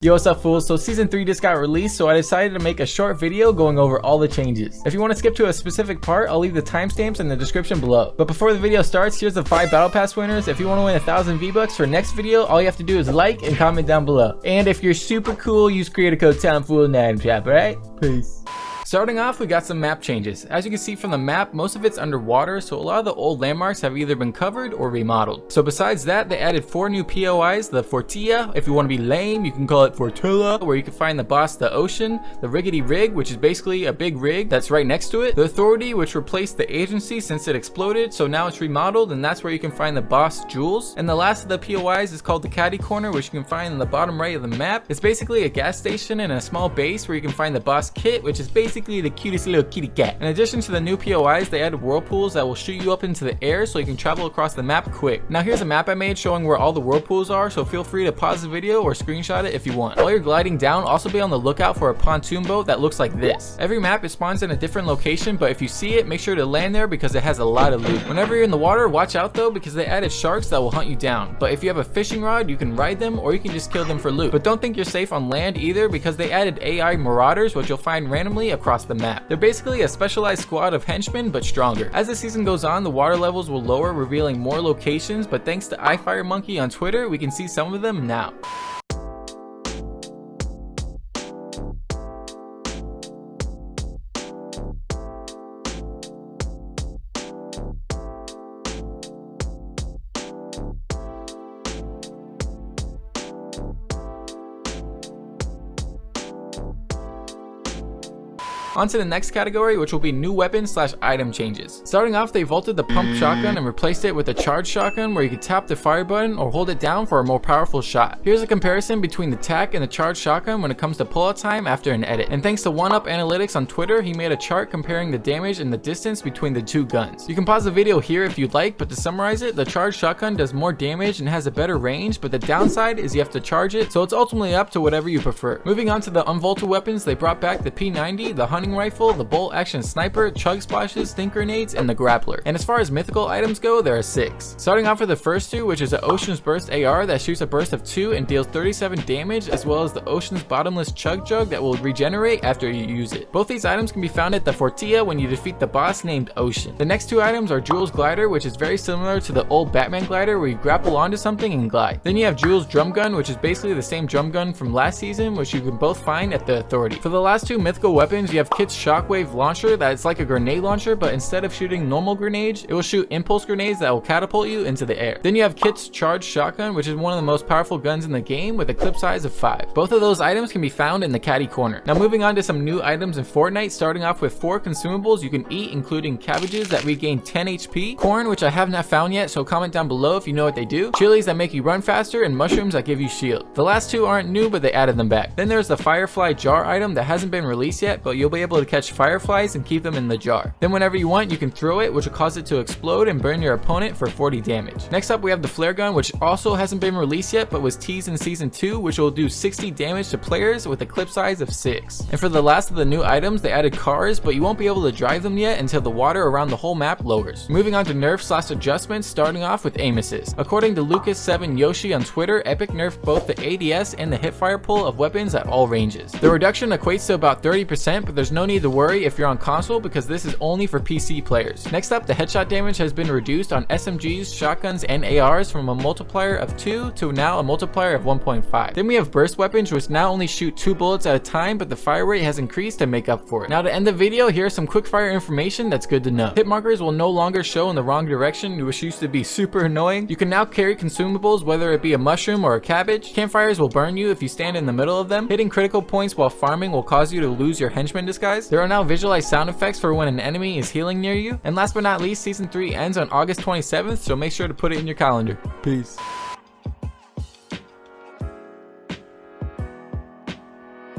Yo, what's up, fools? So season 3 just got released, so I decided to make a short video going over all the changes. If you want to skip to a specific part, I'll leave the timestamps in the description below. But before the video starts, here's the 5 battle pass winners. If you want to win 1,000 V-Bucks for next video, all you have to do is like and comment down below. And if you're super cool, use creator code TomFool in the item shop, alright? Peace. Starting off, we got some map changes. As you can see from the map, most of it's underwater, so a lot of the old landmarks have either been covered or remodeled. So besides that, they added 4 new POIs, the Fortilla. If you want to be lame, you can call it Fortilla, where you can find the boss, the Ocean, the Riggedy Rig, which is basically a big rig that's right next to it, the Authority, which replaced the Agency since it exploded, so now it's remodeled, and that's where you can find the boss, Jules. And the last of the POIs is called the Caddy Corner, which you can find in the bottom right of the map. It's basically a gas station and a small base where you can find the boss Kit, which is basically the cutest little kitty cat. In addition to the new POIs, they added whirlpools that will shoot you up into the air so you can travel across the map quick. Now here's a map I made showing where all the whirlpools are, so feel free to pause the video or screenshot it if you want. While you're gliding down, also be on the lookout for a pontoon boat that looks like this. Every map it spawns in a different location, but if you see it, make sure to land there because it has a lot of loot. Whenever you're in the water, watch out though, because they added sharks that will hunt you down. But if you have a fishing rod, you can ride them or you can just kill them for loot. But don't think you're safe on land either, because they added AI marauders, which you'll find randomly across the map. They're basically a specialized squad of henchmen, but stronger. As the season goes on, the water levels will lower, revealing more locations, but thanks to iFireMonkey on Twitter, we can see some of them now. On to the next category, which will be new weapons / item changes. Starting off, they vaulted the pump shotgun and replaced it with a charged shotgun where you can tap the fire button or hold it down for a more powerful shot. Here's a comparison between the tac and the charged shotgun when it comes to pullout time after an edit. And thanks to 1UP Analytics on Twitter, he made a chart comparing the damage and the distance between the two guns. You can pause the video here if you'd like, but to summarize it, the charged shotgun does more damage and has a better range, but the downside is you have to charge it, so it's ultimately up to whatever you prefer. Moving on to the Unvaulted Weapons, they brought back the P90, the hunting rifle, the bolt action sniper, chug splashes, stink grenades, and the grappler. And as far as mythical items go, there are 6. Starting off with the first 2, which is the Ocean's Burst AR that shoots a burst of 2 and deals 37 damage, as well as the Ocean's Bottomless Chug Jug that will regenerate after you use it. Both these items can be found at the Fortilla when you defeat the boss named Ocean. The next 2 items are Jules Glider, which is very similar to the old Batman glider where you grapple onto something and glide. Then you have Jules Drum Gun, which is basically the same drum gun from last season, which you can both find at the Authority. For the last 2 mythical weapons, you have Kit's Shockwave Launcher that is like a grenade launcher, but instead of shooting normal grenades, it will shoot impulse grenades that will catapult you into the air. Then you have Kit's Charged Shotgun, which is one of the most powerful guns in the game with a clip size of 5. Both of those items can be found in the Caddy Corner. Now moving on to some new items in Fortnite, starting off with 4 consumables you can eat, including cabbages that regain 10 HP, corn, which I have not found yet, so comment down below if you know what they do, chilies that make you run faster, and mushrooms that give you shield. The last 2 aren't new, but they added them back. Then there's the Firefly Jar item that hasn't been released yet, but you'll be able to catch fireflies and keep them in the jar. Then whenever you want, you can throw it, which will cause it to explode and burn your opponent for 40 damage. Next up, we have the flare gun, which also hasn't been released yet, but was teased in season 2, which will do 60 damage to players with a clip size of 6. And for the last of the new items, they added cars, but you won't be able to drive them yet until the water around the whole map lowers. Moving on to nerfs / adjustments, starting off with aim assist. According to Lucas7 Yoshi on Twitter, Epic nerfed both the ADS and the hipfire pull of weapons at all ranges. The reduction equates to about 30%, but there's no need to worry if you're on console because this is only for PC players. Next up, the headshot damage has been reduced on SMGs, shotguns, and ARs from a multiplier of 2 to now a multiplier of 1.5. Then we have burst weapons, which now only shoot 2 bullets at a time, but the fire rate has increased to make up for it. Now to end the video, here's some quickfire information that's good to know. Hit markers will no longer show in the wrong direction, which used to be super annoying. You can now carry consumables, whether it be a mushroom or a cabbage. Campfires will burn you if you stand in the middle of them. Hitting critical points while farming will cause you to lose your henchman disguise. There are now visualized sound effects for when an enemy is healing near you. And last but not least, season 3 ends on August 27th, so make sure to put it in your calendar. Peace.